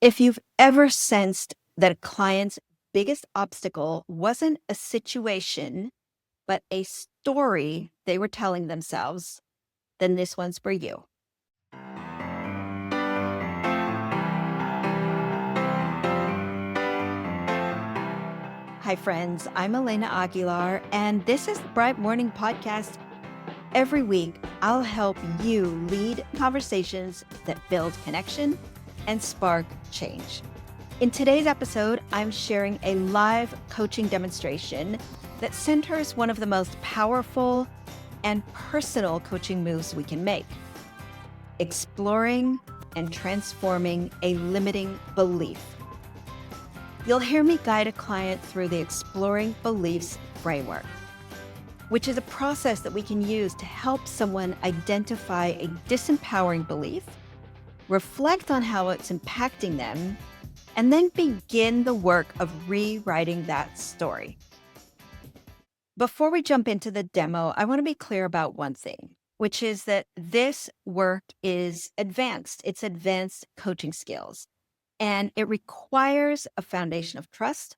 If you've ever sensed that a client's biggest obstacle wasn't a situation, but a story they were telling themselves, then this one's for you. Hi, friends. I'm Elena Aguilar, and this is the Bright Morning Podcast. Every week, I'll help you lead conversations that build connection and spark change. In today's episode, I'm sharing a live coaching demonstration that centers one of the most powerful and personal coaching moves we can make: exploring and transforming a limiting belief. You'll hear me guide a client through the Exploring Beliefs framework, which is a process that we can use to help someone identify a disempowering belief, reflect on how it's impacting them, and then begin the work of rewriting that story. Before we jump into the demo, I want to be clear about one thing, which is that this work is advanced. It's advanced coaching skills, and it requires a foundation of trust.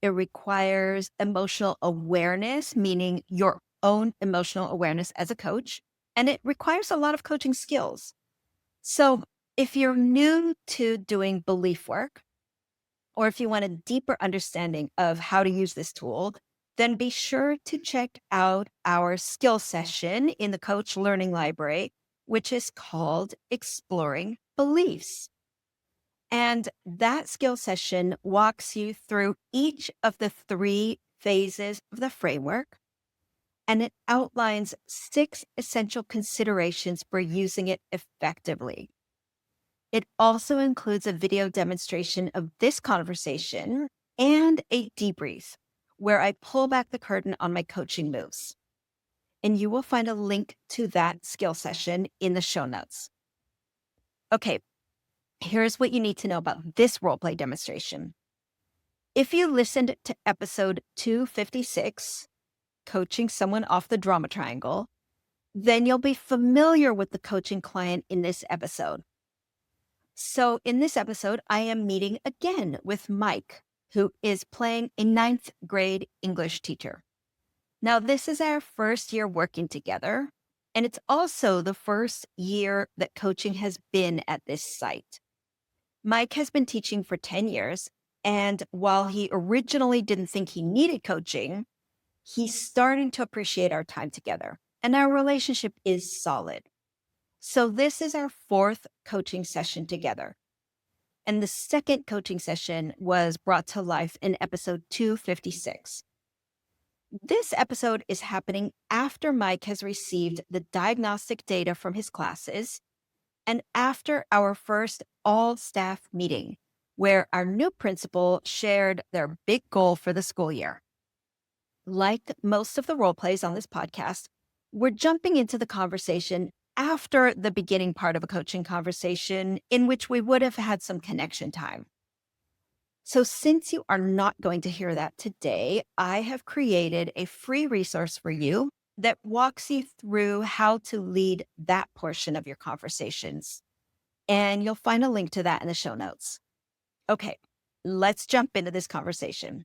It requires emotional awareness, meaning your own emotional awareness as a coach, and it requires a lot of coaching skills. So if you're new to doing belief work, or if you want a deeper understanding of how to use this tool, then be sure to check out our skill session in the Coach Learning Library, which is called Exploring Beliefs. And that skill session walks you through each of the 3 phases of the framework, and it outlines 6 essential considerations for using it effectively. It also includes a video demonstration of this conversation and a debrief where I pull back the curtain on my coaching moves. And you will find a link to that skill session in the show notes. Okay, here's what you need to know about this roleplay demonstration. If you listened to episode 256, Coaching Someone Off the Drama Triangle, then you'll be familiar with the coaching client in this episode. So in this episode, I am meeting again with Mike, who is playing a 9th grade English teacher. Now, this is our first year working together, and it's also the first year that coaching has been at this site. Mike has been teaching for 10 years, and while he originally didn't think he needed coaching, he's starting to appreciate our time together, and our relationship is solid. So this is our 4th coaching session together. And the 2nd coaching session was brought to life in episode 256. This episode is happening after Mike has received the diagnostic data from his classes and after our first all-staff meeting, where our new principal shared their big goal for the school year. Like most of the role plays on this podcast, we're jumping into the conversation after the beginning part of a coaching conversation in which we would have had some connection time. So since you are not going to hear that today, I have created a free resource for you that walks you through how to lead that portion of your conversations. And you'll find a link to that in the show notes. Okay, let's jump into this conversation.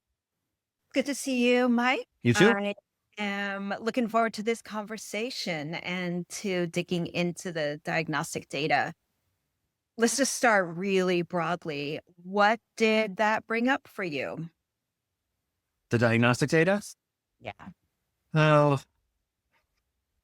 Good to see you, Mike. You too? I am looking forward to this conversation and to digging into the diagnostic data. Let's just start really broadly. What did that bring up for you? The diagnostic data? Yeah. Well,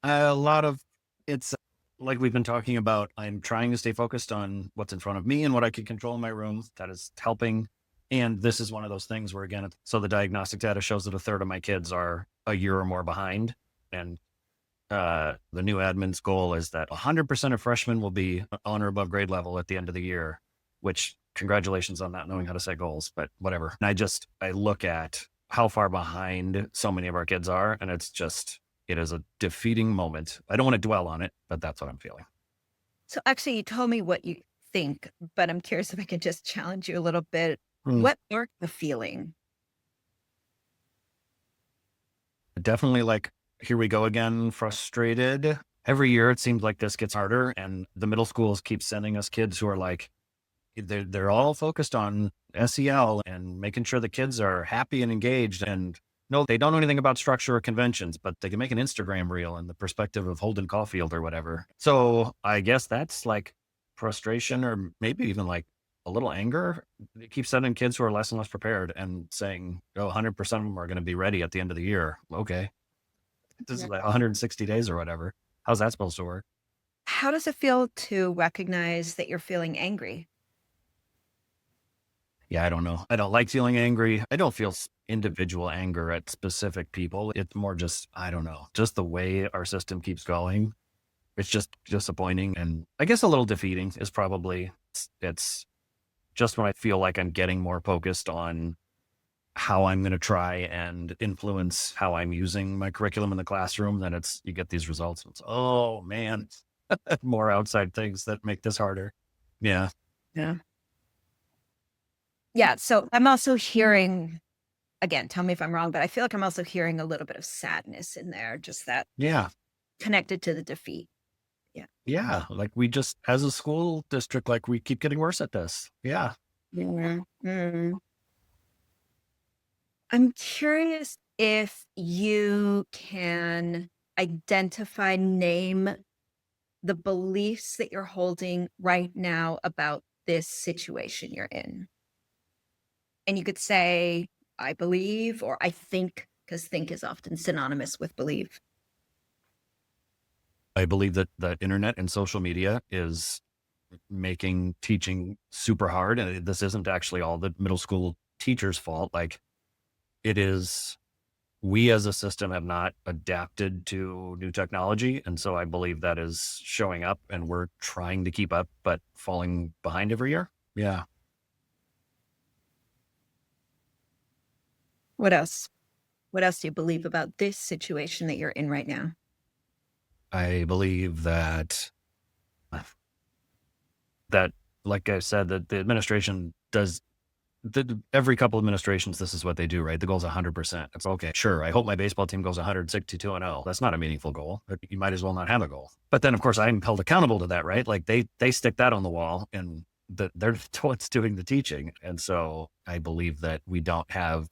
a lot of it's like we've been talking about. I'm trying to stay focused on what's in front of me and what I can control in my room. That is helping. And this is one of those things where, again, so the diagnostic data shows that 1/3 of my kids are a year or more behind. And the new admin's goal is that 100% of freshmen will be on or above grade level at the end of the year, which congratulations on not knowing how to set goals, but whatever. And I look at how far behind so many of our kids are, and it is a defeating moment. I don't want to dwell on it, but that's what I'm feeling. So actually, you told me what you think, but I'm curious if I could just challenge you a little bit. Mm. What are the feeling? Definitely like, here we go again, frustrated. Every year it seems like this gets harder, and the middle schools keep sending us kids who are like they're all focused on SEL and making sure the kids are happy and engaged. And no, they don't know anything about structure or conventions, but they can make an Instagram reel in the perspective of Holden Caulfield or whatever. So I guess that's like frustration or maybe even like a little anger. It keeps sending kids who are less and less prepared and saying, oh, 100% of them are going to be ready at the end of the year. Okay. This is like 160 days or whatever. How's that supposed to work? How does it feel to recognize that you're feeling angry? Yeah, I don't know. I don't like feeling angry. I don't feel individual anger at specific people. It's more just, I don't know, just the way our system keeps going. It's just disappointing. And I guess a little defeating is probably, it's just when I feel like I'm getting more focused on how I'm going to try and influence how I'm using my curriculum in the classroom, then you get these results. It's, oh man, more outside things that make this harder. Yeah. Yeah. Yeah. So I'm also hearing, again, tell me if I'm wrong, but I feel like I'm also hearing a little bit of sadness in there, just that Yeah. connected to the defeat. Yeah. Yeah. Like we just, as a school district, like we keep getting worse at this. Yeah. Yeah. Mm. I'm curious if you can identify, name the beliefs that you're holding right now about this situation you're in. And you could say, I believe, or I think, because think is often synonymous with believe. I believe that the internet and social media is making teaching super hard. And this isn't actually all the middle school teachers' fault. Like it is, we as a system have not adapted to new technology. And so I believe that is showing up and we're trying to keep up, but falling behind every year. Yeah. What else? What else do you believe about this situation that you're in right now? I believe that, like I said, that the administration does every couple administrations, this is what they do, right? The goal is 100%. It's okay. Sure. I hope my baseball team goes 162-0. That's not a meaningful goal. You might as well not have a goal. But then of course I'm held accountable to that, right? Like they stick that on the wall and they're the ones doing the teaching. And so I believe that we don't have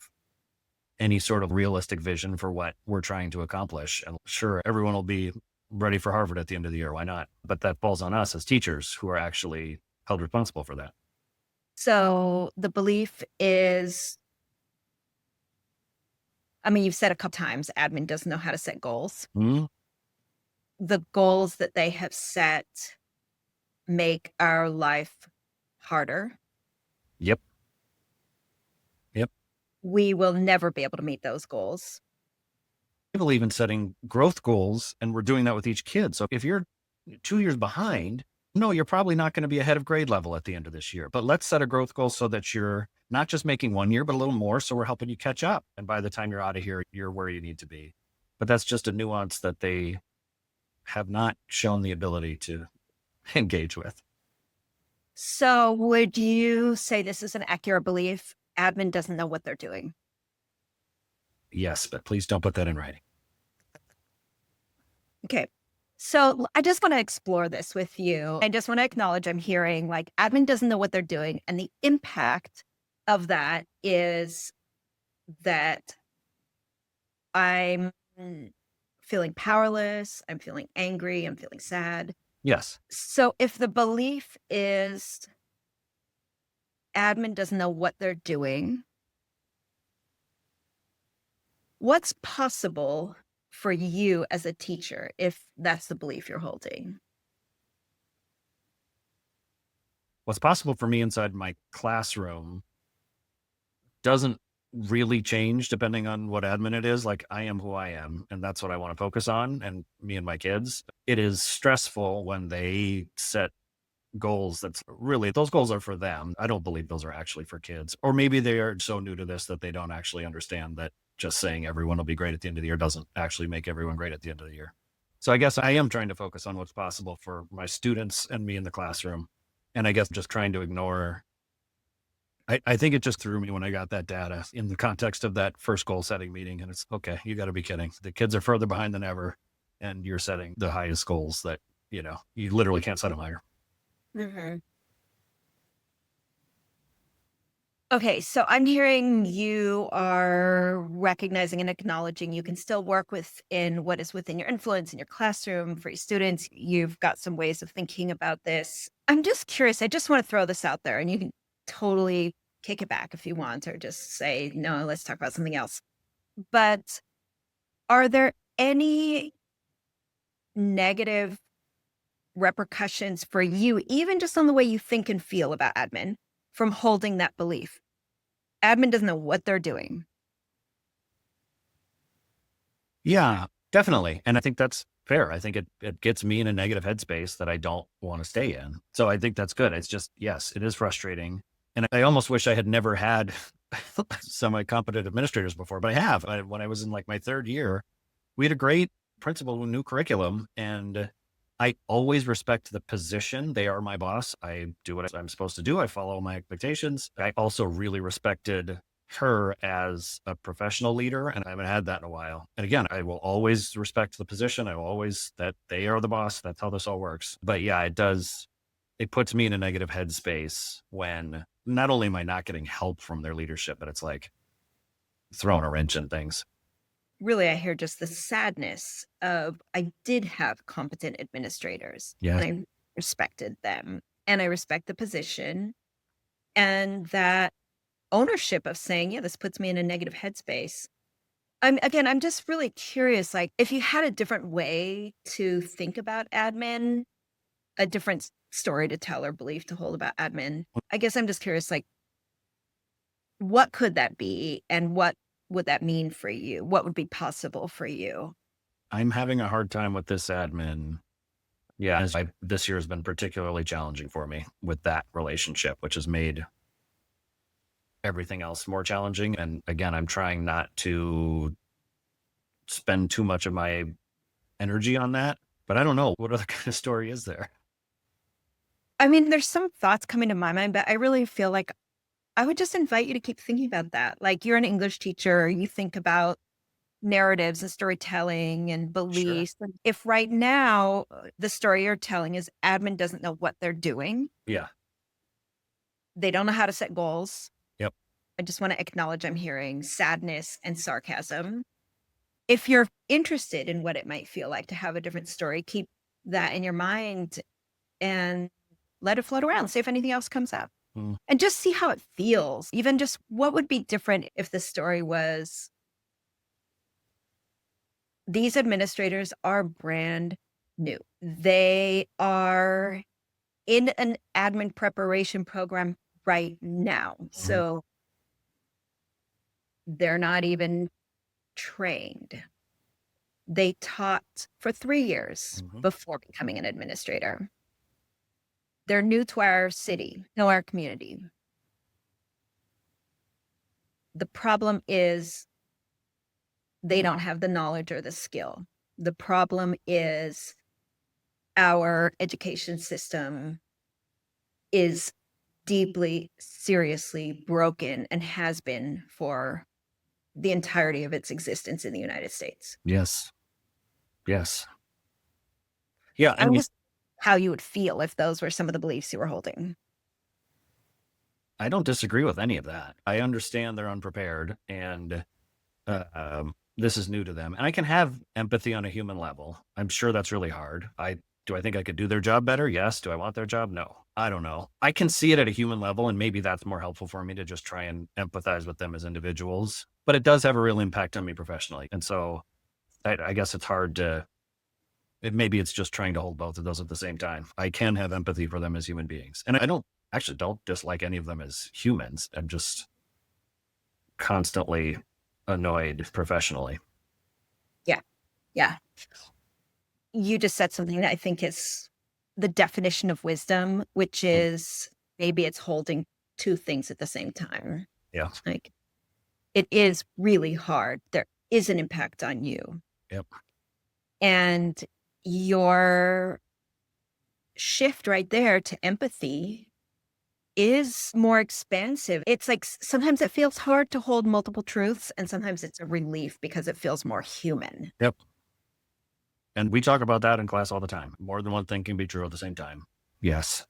any sort of realistic vision for what we're trying to accomplish. And sure, everyone will be ready for Harvard at the end of the year. Why not? But that falls on us as teachers who are actually held responsible for that. So the belief is, I mean, you've said a couple times, admin doesn't know how to set goals. Mm-hmm. The goals that they have set make our life harder. Yep. Yep. We will never be able to meet those goals. I believe in setting growth goals, and we're doing that with each kid. So if you're 2 years behind, no, you're probably not going to be ahead of grade level at the end of this year. But let's set a growth goal so that you're not just making 1 year, but a little more. So we're helping you catch up. And by the time you're out of here, you're where you need to be. But that's just a nuance that they have not shown the ability to engage with. So would you say this is an accurate belief? Admin doesn't know what they're doing. Yes, but please don't put that in writing. Okay. So I just want to explore this with you. I just want to acknowledge I'm hearing like admin doesn't know what they're doing. And the impact of that is that I'm feeling powerless. I'm feeling angry. I'm feeling sad. Yes. So if the belief is admin doesn't know what they're doing, what's possible for you as a teacher if that's the belief you're holding? What's possible for me inside my classroom doesn't really change depending on what admin it is. Like I am who I am, and that's what I want to focus on. And me and my kids, it is stressful when they set goals. That's really, those goals are for them. I don't believe those are actually for kids, or maybe they are so new to this that they don't actually understand that just saying everyone will be great at the end of the year doesn't actually make everyone great at the end of the year. So I guess I am trying to focus on what's possible for my students and me in the classroom. And I guess just trying to ignore, I think it just threw me when I got that data in the context of that first goal setting meeting. And it's okay, you got to be kidding. The kids are further behind than ever. And you're setting the highest goals that, you literally can't set them higher. Mm-hmm. Okay, so I'm hearing you are recognizing and acknowledging you can still work within what is within your influence in your classroom for your students. You've got some ways of thinking about this. I'm just curious. I just want to throw this out there, and you can totally kick it back if you want, or just say, no, let's talk about something else. But are there any negative repercussions for you, even just on the way you think and feel about admin, from holding that belief? Admin doesn't know what they're doing. Yeah, definitely. And I think that's fair. I think it gets me in a negative headspace that I don't want to stay in. So I think that's good. It's just, yes, it is frustrating. And I almost wish I had never had semi-competent administrators before, but I have. When I was in like my third year, we had a great principal who knew curriculum, and I always respect the position. They are my boss. I do what I'm supposed to do. I follow my expectations. I also really respected her as a professional leader, and I haven't had that in a while. And again, I will always respect the position. I will always, that they are the boss. That's how this all works. But yeah, it puts me in a negative headspace when not only am I not getting help from their leadership, but it's like throwing a wrench in things. Really, I hear just the sadness of I did have competent administrators Yes. and I respected them and I respect the position and that ownership of saying, yeah, this puts me in a negative headspace. I'm just really curious, like if you had a different way to think about admin, a different story to tell or belief to hold about admin, I guess I'm just curious, like, what could that be? And what would that mean for you? What would be possible for you? I'm having a hard time with this admin. Yeah, this year has been particularly challenging for me with that relationship, which has made everything else more challenging. And again, I'm trying not to spend too much of my energy on that, but I don't know what other kind of story is there. I mean, there's some thoughts coming to my mind, but I really feel like I would just invite you to keep thinking about that. Like you're an English teacher, you think about narratives and storytelling and Sure. beliefs. And if right now the story you're telling is admin doesn't know what they're doing, Yeah. they don't know how to set goals. Yep. I just want to acknowledge I'm hearing sadness and sarcasm. If you're interested in what it might feel like to have a different story, keep that in your mind and let it float around. See if anything else comes up. Mm. And just see how it feels. Even just what would be different if the story was these administrators are brand new. They are in an admin preparation program right now. Mhm. So they're not even trained. They taught for 3 years Mhm. before becoming an administrator. They're new to our city, to our community. The problem is they don't have the knowledge or the skill. The problem is our education system is deeply, seriously broken and has been for the entirety of its existence in the United States. Yes. Yes. Yeah. I I'm mean, just how you would feel if those were some of the beliefs you were holding. I don't disagree with any of that. I understand they're unprepared, and this is new to them. And I can have empathy on a human level. I'm sure that's really hard. Do I think I could do their job better? Yes. Do I want their job? No. I don't know. I can see it at a human level, and maybe that's more helpful for me to just try and empathize with them as individuals. But it does have a real impact on me professionally. And so I guess it's hard to, maybe it's just trying to hold both of those at the same time. I can have empathy for them as human beings. And I don't dislike any of them as humans. I'm just constantly annoyed professionally. Yeah. Yeah. You just said something that I think is the definition of wisdom, which Mm. is maybe it's holding two things at the same time. Yeah. Like it is really hard. There is an impact on you. Yep. And your shift right there to empathy is more expansive. It's like sometimes it feels hard to hold multiple truths, and sometimes it's a relief because it feels more human. Yep. And we talk about that in class all the time. More than one thing can be true at the same time. Yes.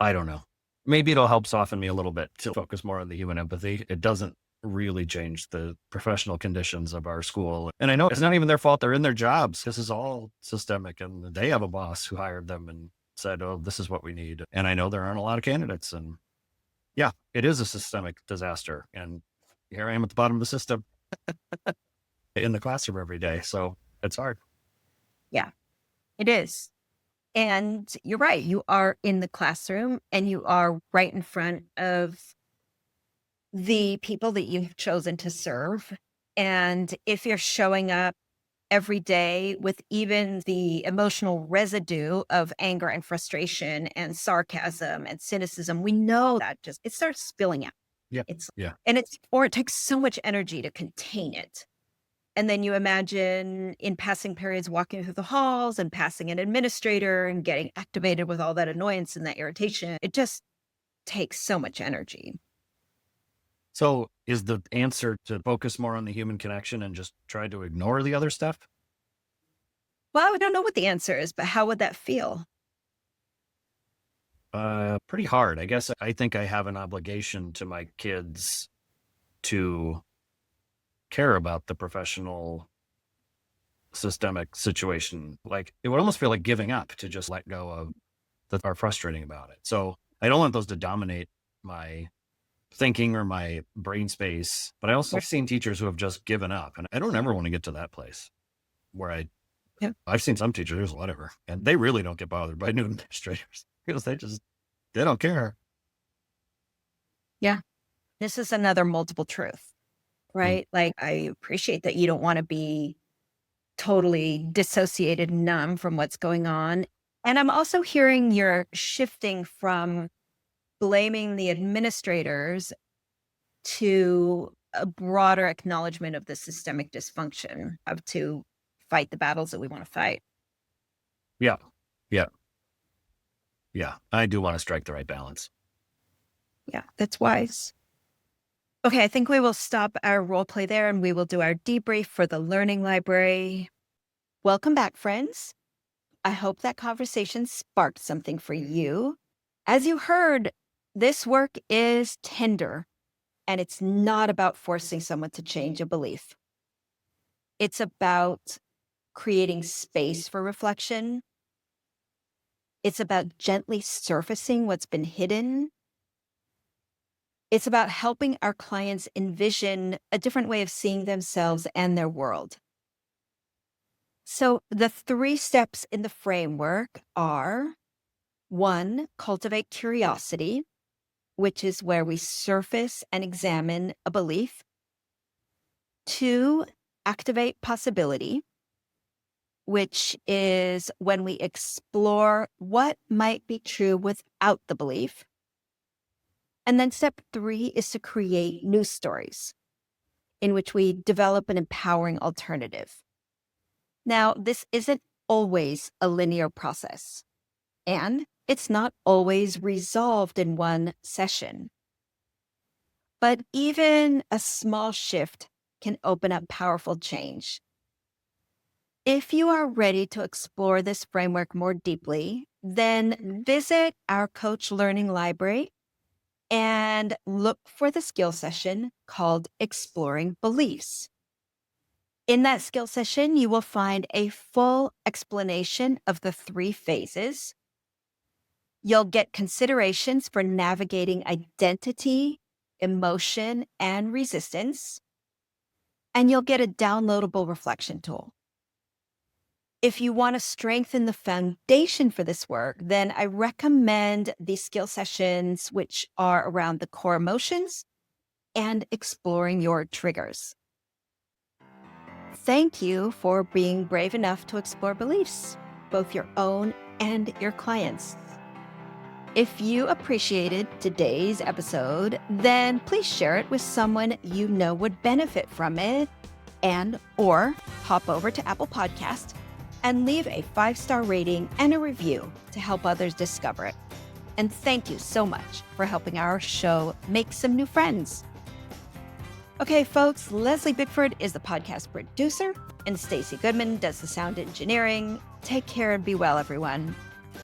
I don't know. maybe it'll help soften me a little bit to focus more on the human empathy. It doesn't really change the professional conditions of our school. And I know it's not even their fault. They're in their jobs. This is all systemic, and they have a boss who hired them and said, oh, this is what we need. And I know there aren't a lot of candidates, and yeah, it is a systemic disaster. And here I am at the bottom of the system in the classroom every day. So it's hard. Yeah, it is. And you're right. You are in the classroom and you are right in front of the people that you've chosen to serve. And if you're showing up every day with even the emotional residue of anger and frustration and sarcasm and cynicism, we know that just it starts spilling out. Yeah. It's Yeah. and it's or it takes so much energy to contain it. And then you imagine in passing periods walking through the halls and passing an administrator and getting activated with all that annoyance and that irritation. It just takes so much energy. So is the answer to focus more on the human connection and just try to ignore the other stuff? Well, I don't know what the answer is, but how would that feel? Pretty hard. I guess I think I have an obligation to my kids to care about the professional systemic situation. Like it would almost feel like giving up to just let go of that are frustrating about it. So I don't want those to dominate my thinking or my brain space. But I also have seen teachers who have just given up, and I don't ever want to get to that place where I've seen some teachers, whatever, and they really don't get bothered by new administrators because they don't care. Yeah. This is another multiple truth, right? Like, I appreciate that you don't want to be totally dissociated, numb from what's going on. And I'm also hearing you're shifting from blaming the administrators to a broader acknowledgement of the systemic dysfunction of to fight the battles that we want to fight. Yeah. Yeah. Yeah. I do want to strike the right balance. Yeah, that's wise. Okay, I think we will stop our role play there and we will do our debrief for the learning library. Welcome back, friends. I hope that conversation sparked something for you. As you heard, this work is tender, and it's not about forcing someone to change a belief. It's about creating space for reflection. It's about gently surfacing what's been hidden. It's about helping our clients envision a different way of seeing themselves and their world. So the 3 steps in the framework are: 1, cultivate curiosity, which is where we surface and examine a belief. 2, activate possibility, which is when we explore what might be true without the belief. And then step 3 is to create news stories in which we develop an empowering alternative. Now, this isn't always a linear process, and it's not always resolved in one session. But even a small shift can open up powerful change. If you are ready to explore this framework more deeply, then visit our Coach Learning Library and look for the skill session called Exploring Beliefs. In that skill session, you will find a full explanation of the 3 phases. You'll get considerations for navigating identity, emotion, and resistance. And you'll get a downloadable reflection tool. If you want to strengthen the foundation for this work, then I recommend the skill sessions, which are around the core emotions and exploring your triggers. Thank you for being brave enough to explore beliefs, both your own and your clients'. If you appreciated today's episode, then please share it with someone you know would benefit from it, or hop over to Apple Podcast and leave a 5-star rating and a review to help others discover it. And thank you so much for helping our show make some new friends. Okay, folks, Leslie Bickford is the podcast producer, and Stacey Goodman does the sound engineering. Take care and be well, everyone.